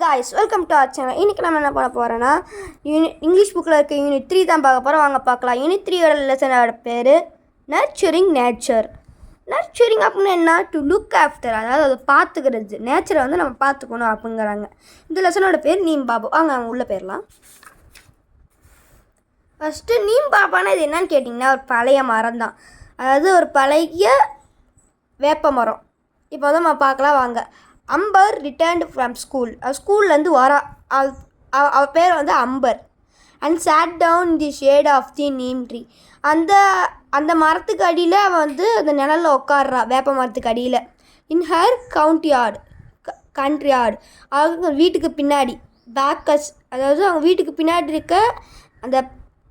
guys, welcome to our channel. இன்னைக்கு நம்ம என்ன பண்ண போறோம்னா இங்கிலீஷ் புக்கில் இருக்க யூனிட் 3 தான் பார்க்க போகிறோம். வாங்க பார்க்கலாம். யூனிட் 3 லெசனோட பேர் நர்ச்சரிங் நேச்சர். நர்ச்சரிங் அப்படின்னா என்ன? டு லுக் ஆஃப்டர், அதாவது அதை பார்த்துக்கிறது. நேச்சரை வந்து நம்ம பார்த்துக்கணும் அப்படிங்கிறாங்க. இந்த லெசனோட பேர் நீம் பாபு. வாங்க அவங்க உள்ளே போயிடலாம். ஃபஸ்ட்டு நீம் பாபானா இது என்னன்னு கேட்டிங்கன்னா ஒரு பழைய மரம் தான். அதாவது ஒரு பழைய வேப்ப மரம். இப்போ வந்து நம்ம பார்க்கலாம் வாங்க. Amber returned from school. ஸ்கூல்லேருந்து வரா. அவ பேர் வந்து Amber. And sat down the shade of the neem tree. அந்த மரத்துக்கு அடியில் அவன் வந்து அந்த நிழலில் உட்காடுறா, வேப்ப மரத்துக்கு அடியில். இன் ஹர் கண்ட்ரி யார்டு, அவங்க வீட்டுக்கு பின்னாடி பேக்கஸ், அதாவது அவங்க வீட்டுக்கு பின்னாடி இருக்க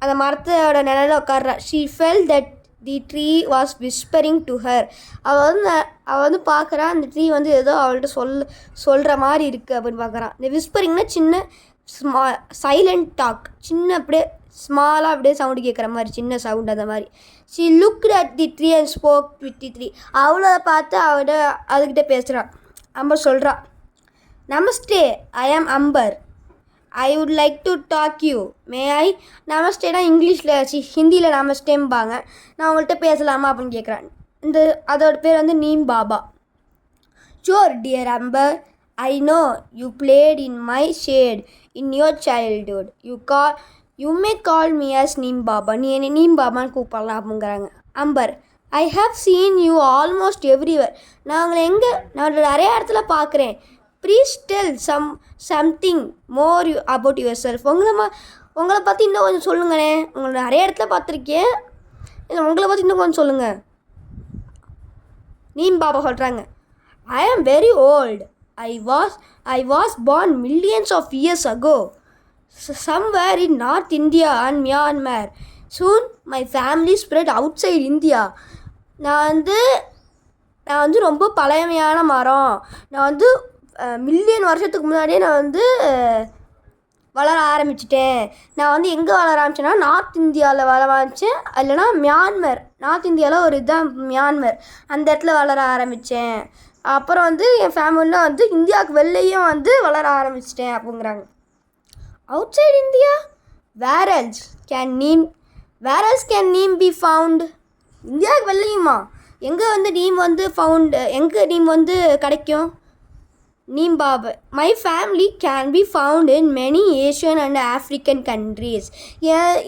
அந்த மரத்தோட நிழலில் உட்காடுறா. She felt that the tree was whispering to her. அவள் வந்து பார்க்குறா, அந்த ட்ரீ வந்து ஏதோ அவள்கிட்ட சொல்கிற மாதிரி இருக்குது அப்படின்னு பார்க்குறான். இந்த விஸ்பரிங்னா சின்ன சைலண்ட் டாக், சின்ன அப்படியே ஸ்மாலாக அப்படியே சவுண்டு கேட்குற மாதிரி, சின்ன சவுண்ட் அந்த மாதிரி. She looked at the tree and spoke with the tree. அவளை பார்த்து அதுக்கிட்ட பேசுகிறான். அம்பர் சொல்கிறா, namaste, I am Amber, I would like to talk you, may I. நமஸ்டேனா இங்கிலீஷில் ஹிந்தியில் நமஸ்டேம்பாங்க. நான் உங்கள்கிட்ட பேசலாமா அப்படின்னு கேட்குறேன். அதோட பேர் வந்து Neem Baba. Sure dear Amber, I know you played in my shade in your childhood. You may call me as Neem Baba. நீ என்னை நீம் பாபான்னு கூப்பிடலாம் அப்படிங்கிறாங்க. Amber, I have seen you almost everywhere. நான் நிறைய இடத்துல பார்க்குறேன். Please tell something more about yourself. உங்களை பற்றி இன்னும் கொஞ்சம் சொல்லுங்களே. உங்களை நிறைய இடத்துல பார்த்துருக்கேன், உங்களை பற்றி இன்னும் கொஞ்சம் சொல்லுங்கள். நீம் பாபா சொல்கிறாங்க, I am very old. I was born millions of years ago, somewhere in North India and Myanmar. Soon my family spread outside India. நான் வந்து ரொம்ப பழமையான மரம். நான் வந்து மில்லியன் வருஷத்துக்கு முன்னாடியே நான் வந்து வளர ஆரம்பிச்சிட்டேன். நான் வந்து எங்கே வளர ஆரம்பிச்சேன்னா நார்த் இந்தியாவில் வளர ஆரம்பித்தேன், இல்லைனா மியான்மர். நார்த் இந்தியாவில் ஒரு இதுதான் மியான்மர், அந்த இடத்துல வளர ஆரம்பித்தேன். அப்புறம் வந்து என் ஃபேமிலியில் வந்து இந்தியாவுக்கு வெளிலையும் வந்து வளர ஆரம்பிச்சிட்டேன் அப்படிங்கிறாங்க. Outside India, where else can neem be found. இந்தியாவுக்கு வெளிலையுமா? எங்கே வந்து நீம் வந்து ஃபவுண்ட், எங்கே நீம் வந்து கிடைக்கும்? Neem Baba, my family can be found in many Asian and African countries.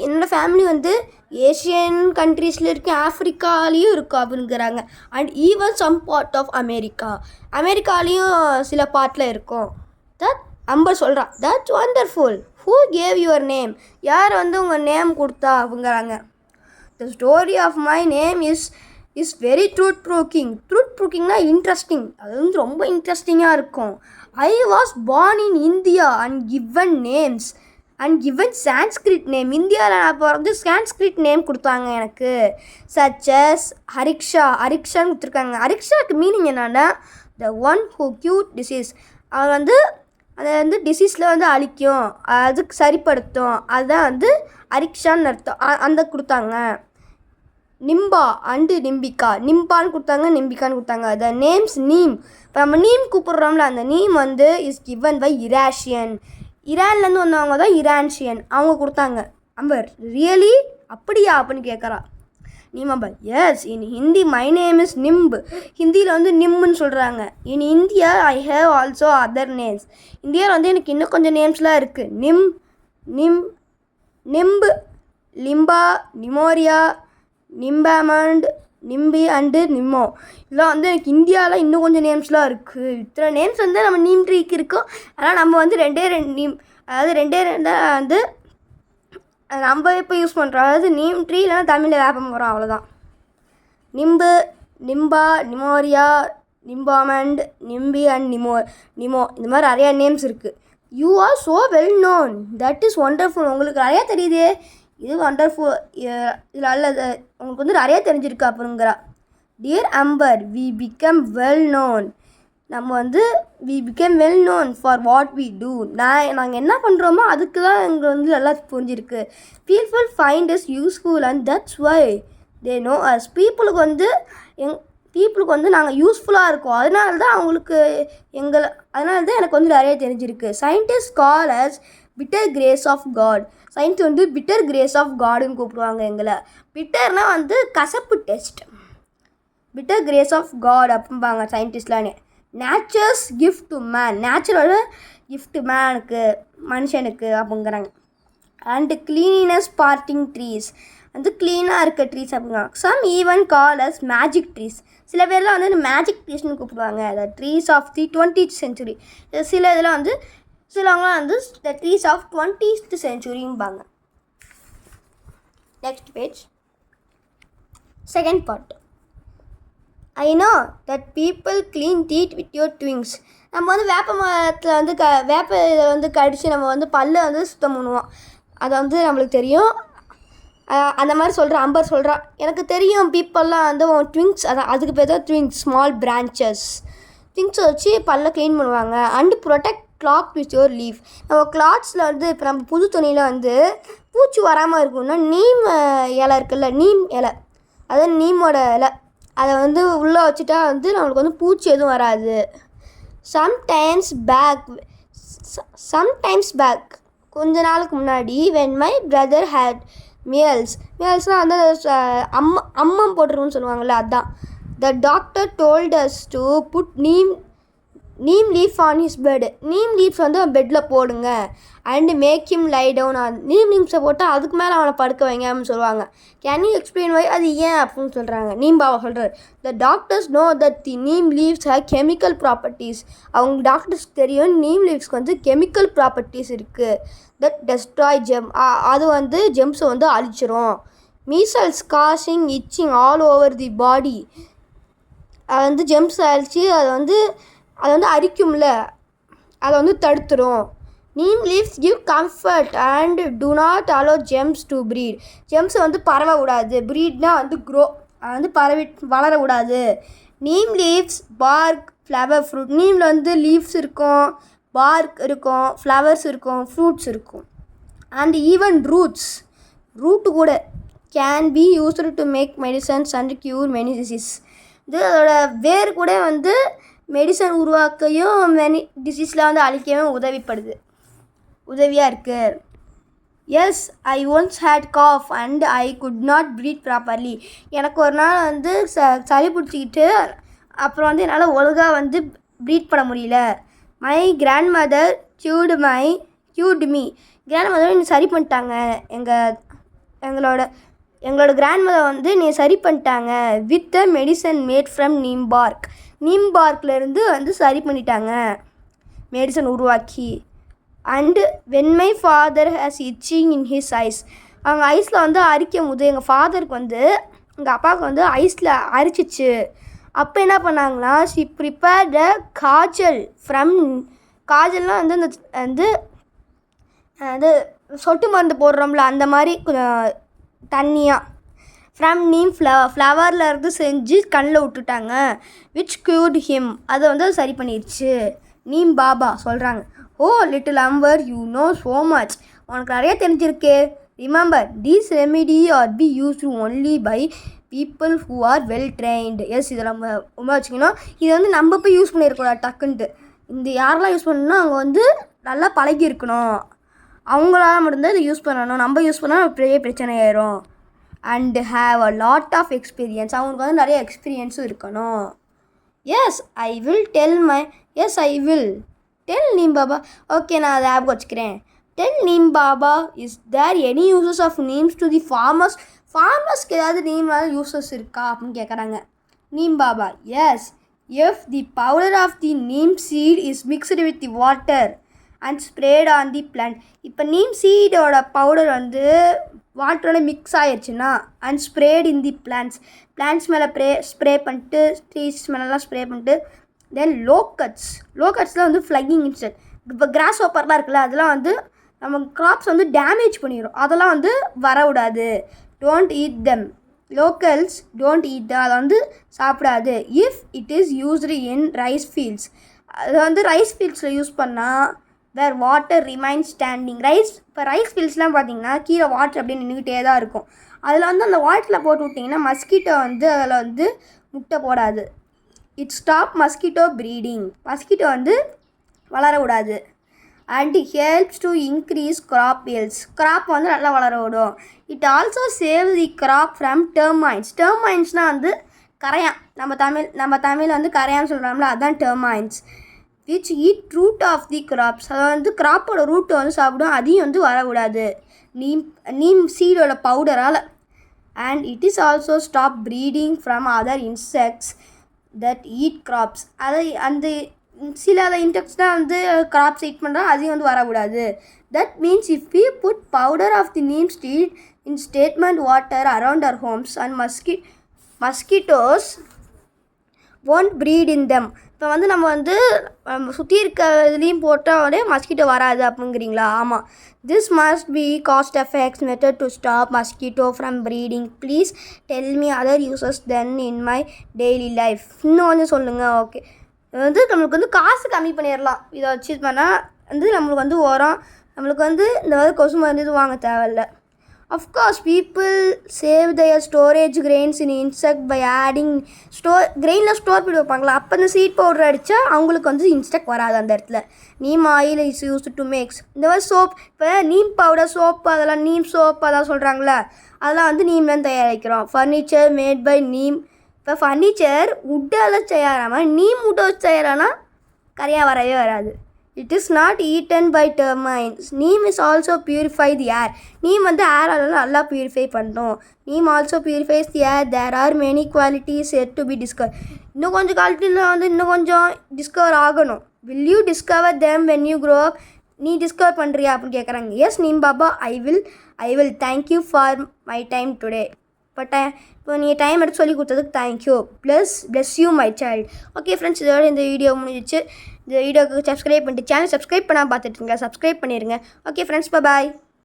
என்னோடய ஃபேமிலி வந்து ஏஷியன் கண்ட்ரீஸில் இருக்கு, ஆஃப்ரிக்காலேயும் இருக்கும் அப்படிங்கிறாங்க. And even some part of அமெரிக்காலேயும் சில பார்ட்டில் இருக்கும். தட் அம்பர் சொல்கிறான், that's wonderful. Who gave your name? யார் வந்து உங்கள் நேம் கொடுத்தா அப்படிங்கிறாங்க. The story of my name is very ட்ரூத்ப்ரூக்கிங்னா இன்ட்ரெஸ்டிங். அது வந்து ரொம்ப இன்ட்ரெஸ்டிங்காக இருக்கும். I was born in India and given Sanskrit name. இந்தியாவில் நான் பிறந்து சான்ஸ்கிரிட் நேம் கொடுத்தாங்க எனக்கு. சச்சஸ் ஹரிக்ஷான்னு கொடுத்துருக்காங்க. ஹரிக்ஷாவுக்கு மீனிங் என்னன்னா the one who cute disease. அவன் வந்து அதை வந்து டிசீஸில் வந்து அழிக்கும், அதுக்கு சரிப்படுத்தும், அதுதான் வந்து ஹரிக்ஷான்னு அர்த்தம். அந்த கொடுத்தாங்க. நிம்பா அண்டு நிம்பான்னு கொடுத்தாங்க, நிம்பிகான்னு கொடுத்தாங்க. த நேம்ஸ் நீம், இப்போ நம்ம நீம் கூப்பிட்றோம்ல, அந்த நீம் வந்து இஸ் கிவன் பை ஈரான்லேருந்து வந்தவங்க தான் இரான்ஷியன், அவங்க கொடுத்தாங்க. அம்பர், ரியலி அப்படியா அப்படின்னு கேட்குறா. Neem Amber, yes, in Hindi my name is Nimb. ஹிந்தியில் வந்து நிம்னு சொல்கிறாங்க. In India I have also other names. இந்தியாவில் வந்து எனக்கு இன்னும் கொஞ்சம் நேம்ஸ்லாம் இருக்குது. நிம்பு, லிம்பா, நிமோரியா, நிம்பாமண்ட், நிம்பி அண்டு நிம்மோ. இதெல்லாம் வந்து எனக்கு இந்தியாவில் இன்னும் கொஞ்சம் நேம்ஸ்லாம் இருக்குது. இத்தனை நேம்ஸ் வந்து நம்ம நீம் ட்ரீக்கு இருக்கும். ஆனால் நம்ம வந்து ரெண்டே வந்து நம்ம இப்போ யூஸ் பண்ணுறோம். அதாவது நீம் ட்ரீ இல்லைனா தமிழில் வேப்பம் போகிறோம், அவ்வளோதான். நிம்பா, நிமோரியா, நிம்பாமண்ட், நிம்பி அண்ட் நிமோ இந்த மாதிரி நிறையா நேம்ஸ் இருக்குது. You are so well known, that is wonderful. உங்களுக்கு நிறையா தெரியுதே, இது வண்டர்ஃபுல். இதில் அல்லது உங்களுக்கு வந்து நிறையா தெரிஞ்சிருக்கு அப்படிங்கிறா. Dear Amber, we become well known. நம்ம வந்து we become well known for what we do. நாங்கள் என்ன பண்ணுறோமோ அதுக்கு தான் எங்களுக்கு வந்து நல்லா புரிஞ்சிருக்கு. People find is useful and that's why they know us. பீப்புளுக்கு வந்து பீப்புளுக்கு வந்து நாங்கள் யூஸ்ஃபுல்லாக இருக்கோம். அதனால தான் எனக்கு வந்து நிறைய தெரிஞ்சிருக்கு. Scientist call us bitter grace of God. Science வந்து பிட்டர் கிரேஸ் ஆஃப் காடுன்னு கூப்பிடுவாங்க எங்களை. பிட்டர்னால் வந்து கசப்பு taste, bitter grace of God அப்படிம்பாங்க சயின்டிஸ்ட்லானே. நேச்சர்ஸ் கிஃப்ட் டு மேன், நேச்சரோட கிஃப்ட் மேனுக்கு, மனுஷனுக்கு அப்படிங்கிறாங்க. அண்டு கிளீனினஸ் பார்ட்டிங் ட்ரீஸ், வந்து க்ளீனாக இருக்க ட்ரீஸ் அப்படிங்கிறாங்க. Some even call us magic trees. சில பேர்லாம் வந்து மேஜிக் ட்ரீஸ்னு கூப்பிடுவாங்க, the trees of the 20th century. சில இதில் வந்து சிலவங்களாம் வந்து த ட்ரீஸ் ஆஃப் 20th centuryம்பாங்க. Next page, second part. I know that people clean teeth with your twigs. நம்ம வந்து வேப்ப மரத்தில் வந்து வேப்ப இதை வந்து கடித்து நம்ம வந்து பல்லை வந்து சுத்தம் பண்ணுவோம். அதை வந்து நம்மளுக்கு தெரியும். அந்த மாதிரி அம்பர் சொல்கிறா, எனக்கு தெரியும் பீப்புளெலாம் வந்து ட்விங்ஸ், அதுக்கு பேர் தான் ட்விங்ஸ், ஸ்மால் பிரான்ச்சஸ். ட்விங்ஸை வச்சு பல்ல க்ளீன் பண்ணுவாங்க. And protect cloth with your leaf. நம்ம கிளாத்ஸில் வந்து இப்போ நம்ம புது துணியில் வந்து பூச்சி வராமல் இருக்கும்னா நீம் இலை இருக்குல்ல, நீம் இலை, அதாவது நீமோட இலை, அதை வந்து உள்ளே வச்சுட்டா வந்து நம்மளுக்கு வந்து பூச்சி எதுவும் வராது. சம்டைம்ஸ் பேக் கொஞ்ச நாளுக்கு முன்னாடி when my brother had mealsனால் வந்து அம்மம் போட்டுருக்குன்னு சொல்லுவாங்கள்ல, அதுதான். the doctor told us to put neem leaf on his bed. Neem leafs வந்து பெட்டில் போடுங்க. And make him lie down on. Neem லீஃப்ஸை போட்டால் அதுக்கு மேலே அவனை படுக்க வைங்க அப்படின்னு சொல்லுவாங்க. கேன் யூ எக்ஸ்பிளைன் வை, அது ஏன் அப்படின்னு சொல்கிறாங்க. நீம் பாபா சொல்கிறார், the doctors know that the neem leaves have chemical properties. அவங்க டாக்டர்ஸ்க்கு தெரியும் நீம் லீவ்ஸ்க்கு வந்து கெமிக்கல் ப்ராப்பர்ட்டிஸ் இருக்குது. தட் டெஸ்ட்ராய் அது வந்து ஜெம்ஸை வந்து அழிச்சிரும். Measles causing itching all over the body. அது வந்து ஜெம்ஸ் அழிச்சு அது வந்து அரிக்கும்ல, அதை வந்து தடுத்துரும். Neem leaves give comfort and do not allow germs to breed. ஜெம்ஸை வந்து பரவ விடாது, ப்ரீட்னால் வந்து க்ரோ, அது வந்து வளர விடாது. Neem leaves bark flower fruit. நீமில் வந்து லீவ்ஸ் இருக்கும், பார்க் இருக்கும், ஃப்ளவர்ஸ் இருக்கும், ஃப்ரூட்ஸ் இருக்கும். அண்ட் ஈவன் ரூட்டு கூட can be used to make medicines and cure many disease. இது அதோட வேர் கூட வந்து மெடிசன் உருவாக்கையும் மெனி டிசீஸில் வந்து அழிக்கவும் உதவியாக இருக்குது. Yes, I once had cough and I could not breathe properly. எனக்கு ஒரு நாள் வந்து சளி பிடிச்சிக்கிட்டு அப்புறம் வந்து என்னால் ஒழுங்காக வந்து ப்ரீத் பண்ண முடியல. My grandmother cured me. Grandmother என்னை சரி பண்ணிட்டாங்க. எங்களோட கிராண்ட் மதர் வந்து என்னை சரி பண்ணிட்டாங்க with the medicine made from neem பார்க்லேருந்து வந்து சரி பண்ணிட்டாங்க, மெடிசன் உருவாக்கி. And when my father has itching in his eyes. அவங்க ஐஸில் வந்து அரிக்கும் போது எங்கள் ஃபாதருக்கு வந்து எங்கள் அப்பாவுக்கு வந்து ஐஸில் அரிச்சிச்சு. அப்போ என்ன பண்ணாங்கன்னா, ஷி ப்ரிப்பேர்ட் த காஜல்னால் வந்து அந்த சொட்டு மருந்து போடுறோம்ல அந்த மாதிரி தண்ணியாக ஃப்ரம் நீம் ஃப்ளவரில் இருந்து செஞ்சு கண்ணில் விட்டுட்டாங்க. விச் க்யூர்ட் ஹிம், அதை வந்து சரி பண்ணிடுச்சு. நீம் பாபா சொல்கிறாங்க, oh little Amber, you know so much. உனக்கு நிறைய தெரிஞ்சிருக்கு. Remember these remedy are be used only by people who are well trained. Yes, இதை நம்ம ரொம்ப வச்சுக்கணும். இதை வந்து நம்ம போய் யூஸ் பண்ணியிருக்கூடாது டக்குன்ட்டு. இந்த யாரெல்லாம் யூஸ் பண்ணணும்னா அவங்க வந்து நல்லா பழகி இருக்கணும், அவங்களால மட்டும்தான் இதை யூஸ் பண்ணணும். நம்ம யூஸ் பண்ணால் பெரிய பிரச்சனை ஆயிரும். And have a lot of experience. அவங்களுக்கு வந்து நிறைய எக்ஸ்பீரியன்ஸும் இருக்கணும். Yes I will tell neem Baba. Okay, நான் அதை ஆப் வச்சுக்கிறேன். Tell neem Baba, is there any uses of neems to the ஃபார்மர்ஸ்க்கு ஏதாவது நீம்னால யூசஸ் இருக்கா அப்படின்னு கேட்குறாங்க. Neem Baba, yes, if the powder of the neem seed is mixed with the water and sprayed on the plant. இப்போ நீம் சீடோட பவுடர் வந்து வாட்டரோட மிக்ஸ் ஆயிடுச்சுன்னா and sprayed in the plants மேலே ஸ்ப்ரே பண்ணிட்டு, ட்ரீஸ் மேலெலாம் ஸ்ப்ரே பண்ணிட்டு. தென் லோக்கட்ஸில் வந்து ஃப்ளையிங் இன்செக்ட். இப்போ கிராஸ் ஹோப்பர்லாம் இருக்குல்ல, அதெல்லாம் வந்து நம்ம கிராப்ஸ் வந்து டேமேஜ் பண்ணிடும். அதெல்லாம் வந்து வரவிடாது. Don't eat them. Locals don't eat, அதை வந்து சாப்பிடாது. If it is used in rice fields, அதை வந்து ரைஸ் ஃபீல்ட்ஸில் யூஸ் பண்ணால் வேர் வாட்டர் ரிமைன் ஸ்டாண்டிங். இப்போ ரைஸ் ஃபீல்ட்ஸ்லாம் பார்த்தீங்கன்னா கீழே வாட்டர் அப்படியே நின்றுக்கிட்டே தான் இருக்கும். அதில் வந்து அந்த வாட்டரில் போட்டு விட்டிங்கன்னா மஸ்கிட்டோ வந்து அதில் வந்து முட்டை போடாது. It stop mosquito breeding, mosquito வந்து வளர விடாது. And helps to increase crop yields, crop வந்து நல்லா வளர விடும். It also save the crop from termites, டெர்மைன்ஸ்னால் வந்து கரையான், நம்ம தமிழ் வந்து கரையான்னு சொல்கிறோம்ல, அதுதான் termites. Which eat root of the crops, அதை வந்து கிராப்போட ரூட்டை வந்து சாப்பிடும், அதையும் வந்து வரக்கூடாது நீம் சீடோட பவுடரால். And it is also stop breeding from other insects that eat graphs, அதை அந்த சில இன்செக்ட்ஸ் தான் வந்து கிராப்ஸ் ஈட் பண்ணுறோம், அதையும் வந்து வரக்கூடாது. That means if we put powder of the neem seed in stagnant water around our homes and mosquitoes won't breed in them. இப்போ வந்து நம்ம வந்து சுற்றி இருக்க இதுலேயும் போட்டாலே மஸ்கிட்டோ வராது அப்படிங்கிறீங்களா? ஆமாம். This must be caused effects method to stop mosquito from breeding. Please tell me other uses then in my daily life. இன்னும் கொஞ்சம் சொல்லுங்கள். ஓகே, இது வந்து நம்மளுக்கு வந்து காசு கம்மி பண்ணிடலாம். இதை வச்சு பண்ணால் வந்து நம்மளுக்கு வந்து உரம், நம்மளுக்கு வந்து இந்த மாதிரி கொசு மருந்து இது வாங்க தேவையில்லை. Of course people save their storage grains in insect by adding கிரெயினில் ஸ்டோர் பண்ணி வைப்பாங்களா, அப்போ அந்த சீட் பவுடர் அடித்தா அவங்களுக்கு வந்து இன்செக்ட் வராது அந்த இடத்துல. Neem oil is use to makes, இந்த மாதிரி சோப், இப்போ நீம் பவுடர் சோப்பு அதெல்லாம் நீம் சோப் அதெல்லாம் சொல்கிறாங்களே, அதெல்லாம் வந்து நீம்லேருந்து தயாரிக்கிறோம். ஃபர்னிச்சர் மேட் பை நீம், இப்போ ஃபர்னிச்சர் வுட்டால் தயாராமல் நீம் வுட்டை வச்சு தயாரானா கரையாக வரவே வராது. It is not eaten by termites. Neem is also purify the air. Neem வந்து ஏர் நல்லா பியூரிஃபை பண்ணும். Neem also purifies the air. There are many qualities yet to be discovered. இன்னும் கொஞ்சம் குவாலிட்டியில் வந்து இன்னும் கொஞ்சம் டிஸ்கவர் ஆகணும். Will you discover them when you grow up? நீ டிஸ்கவர் பண்ணுறியா அப்படின்னு கேட்குறாங்க. Yes Neem Baba, I will thank you for my time today. இப்போ நீங்கள் டைம் எடுத்து சொல்லி கொடுத்ததுக்கு thank you. bless you my child. Okay friends, இதோட இந்த வீடியோ முடிஞ்சிச்சு. இந்த வீடியோக்கு சப்ஸ்கிரைப் பண்ணிட்டு சேனல் சப்ஸ்கிரைப் பண்ணால் பார்த்துட்டுருங்க, சப்ஸ்கிரைப் பண்ணிடுங்க. ஓகே ஃப்ரெண்ட்ஸ், பாய்.